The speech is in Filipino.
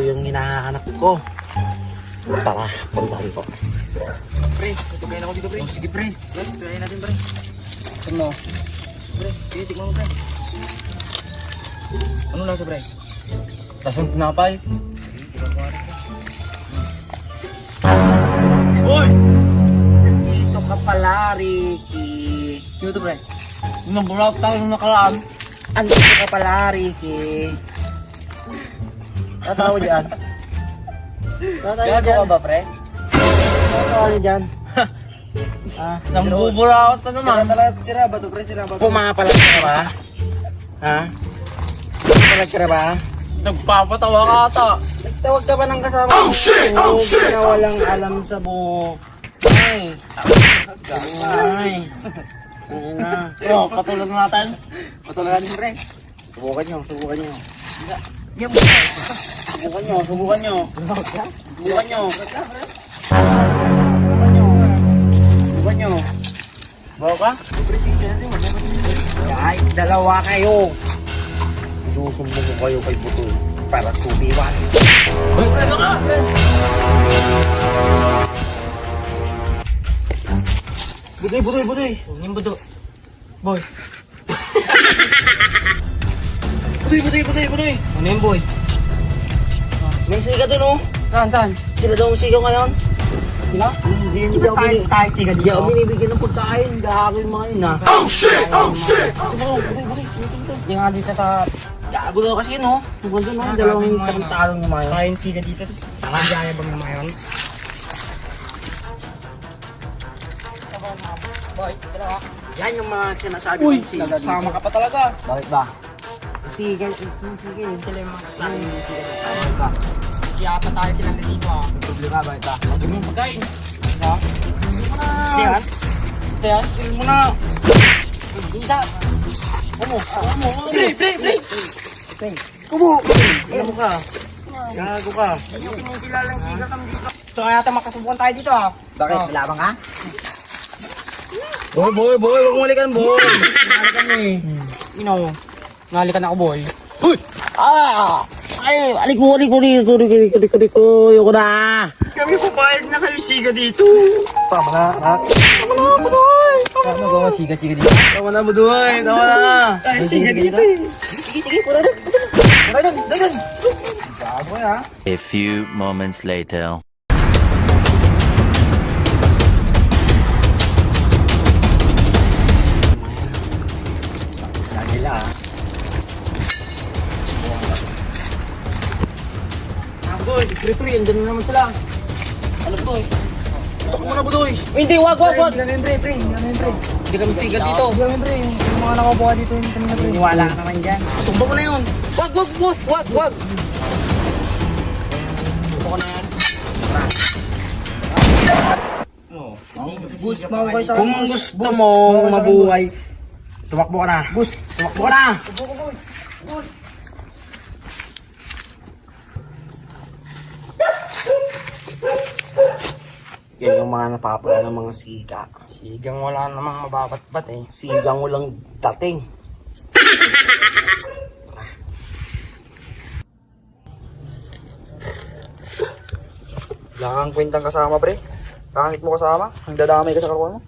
yung hinahanap ko. Tara, puntahan ko. Pre, tutugayin ako dito, pre. Sige, pre. Yes, tutugayin natin, pre. Ano? Pre, sige, tignan mo, pre. Ano lang sa, pre? Lasang tinapay. Uy! Nandito ka pala, Ricky. Sino to, pre? Nung bulak tayo nung nakaraan. Andito ka pala, Ricky. Tatawa dyan. Tatawa Gago dyan. ka ba, pre? Tatawa dyan. Nang bubulakot ka naman. Sira ba to, pre? Sira ba to? Pumapalag ka ba? Ha? Pumapalag ka ba? Nagpapatawa ka ata. Nagtawag ka ba ng kasama mo? Oh, shit! Na walang alam sa buhok. Ay! Ay! Ay na. Oh, katulad natin. Patuloy natin, pre. Subukan nyo, subukan nyo. Yan, Subukan nyo, subukan nyo. Subukan nyo. Subukan nyo. Bawa ka? pre, sige natin. Kahit dalawa kayo. Susumbong ko kayo kay Butoy para 2v1. Hoy, ano ka? Butoy, Butoy, Butoy. Yung budo. Boy. Butoy, Butoy, Butoy, Butoy. Ano yung boy? May siga dun oh. Saan? Sila daw ang sigaw ngayon. Sila? Hindi daw tayo siga Hindi ako binibigyan ng pagkain. Gago yung mga yun ha. Oh shit! Oh shit! Butoy, Butoy. Yung nga dito ta... Gago daw kasi yun oh. Tungkol dun oh. Dalawang yung talong ng mga yun. Kain siga dito. Tapos magaya bang naman yun? Boy, dalawa. Yan yung mga sinasabi Uy, kong siga nagsama dito. ka pa talaga. Bakit ba? Sige, sige. Sila yung mga kasama yung siga dito. Bakit ba? Kaya ata tayo kinala dito ah. Tuloy ka, bakit ba? Lagi mo yung pagkain. Ha? Yan. Yan? Tigil mo na. Isa. Ano? Pre. Kubo! Ano ka? Gago ka. Yung kinikilalang siga kami dito. Ito kaya ata makasubukan tayo dito ah. Bakit? Oh. Malabang ka? Boy! Huwag malikan, boy! Nalikan mo eh. Nalikan ako boy. Uy! Ah! Ay! Aliko! Ayoko na! Kami pumayag na kayo siga dito. Tama na, ha? Kaya magawa siga-siga dito. Tama na, Budoy! Tama na! Tayo siga dito. Sige, pura doon! Dagan! Gago ah. A few moments later. Nila, ha? Budoy! Pre, andyan na naman sila. Ano, Budoy? Tutok mo na, Budoy! Hindi, wag. Hindi namin, pre. Hindi kami siga dito. Hindi namin, pre. Yung mga nakabuha dito, hindi kami na, pre. Niwala ka naman dyan. Tumba mo na yun! Wag, boss. Wag. Subukan na yan. Boost mo ako kayo sa Kung gusto mo mabuhay, tumakbo ka na. Tumakbo ka na! Yan yung mga napapala ng mga siga. Sigang wala namang mababat-bat eh. Sigang walang dating. Wala kang kwentang kasama, pre. Pangit mo kasama. Ang dadamay ka sa karuan mo.